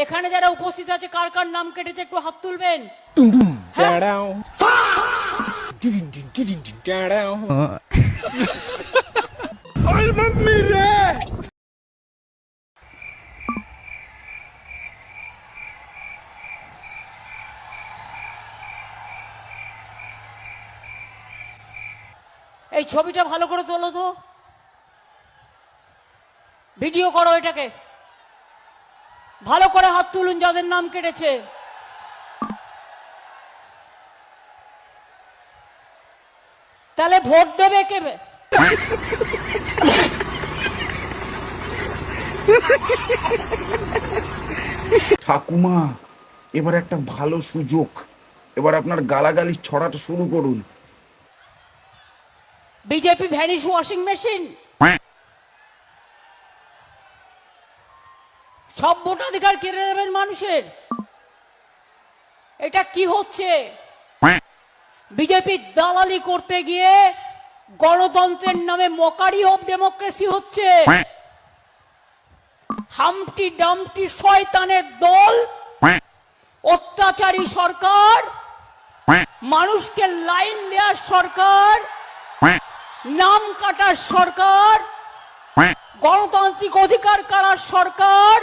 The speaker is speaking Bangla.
এখানে যারা উপস্থিত আছে কার কার নাম কেটেছে একটু হাত তুলবেন। এই ছবিটা ভালো করে তোলো তো, ভিডিও করো এটাকে, ভালো করে হাত তুলুন যাদের নাম কেটেছে। তাহলে ভোট দেবে কে? ঠাকুমা, এবার একটা ভালো সুযোগ, এবার আপনার গালাগালি ছড়াটা শুরু করুন। বিজেপি ভ্যানিশ ওয়াশিং মেশিন, সব ভোটাধিকার কেড়ে নেবেন মানুষের। এটা কি হচ্ছে? বিজেপি দালালি করতে গিয়ে গণতন্ত্রের নামে মকারি অফ ডেমোক্রেসি হচ্ছে। হামটি ডামটি শয়তানের দল, অত্যাচারী সরকার, মানুষকে লাইন দেওয়ার সরকার, নাম কাটার সরকার, গণতান্ত্রিক অধিকার কাটার সরকার,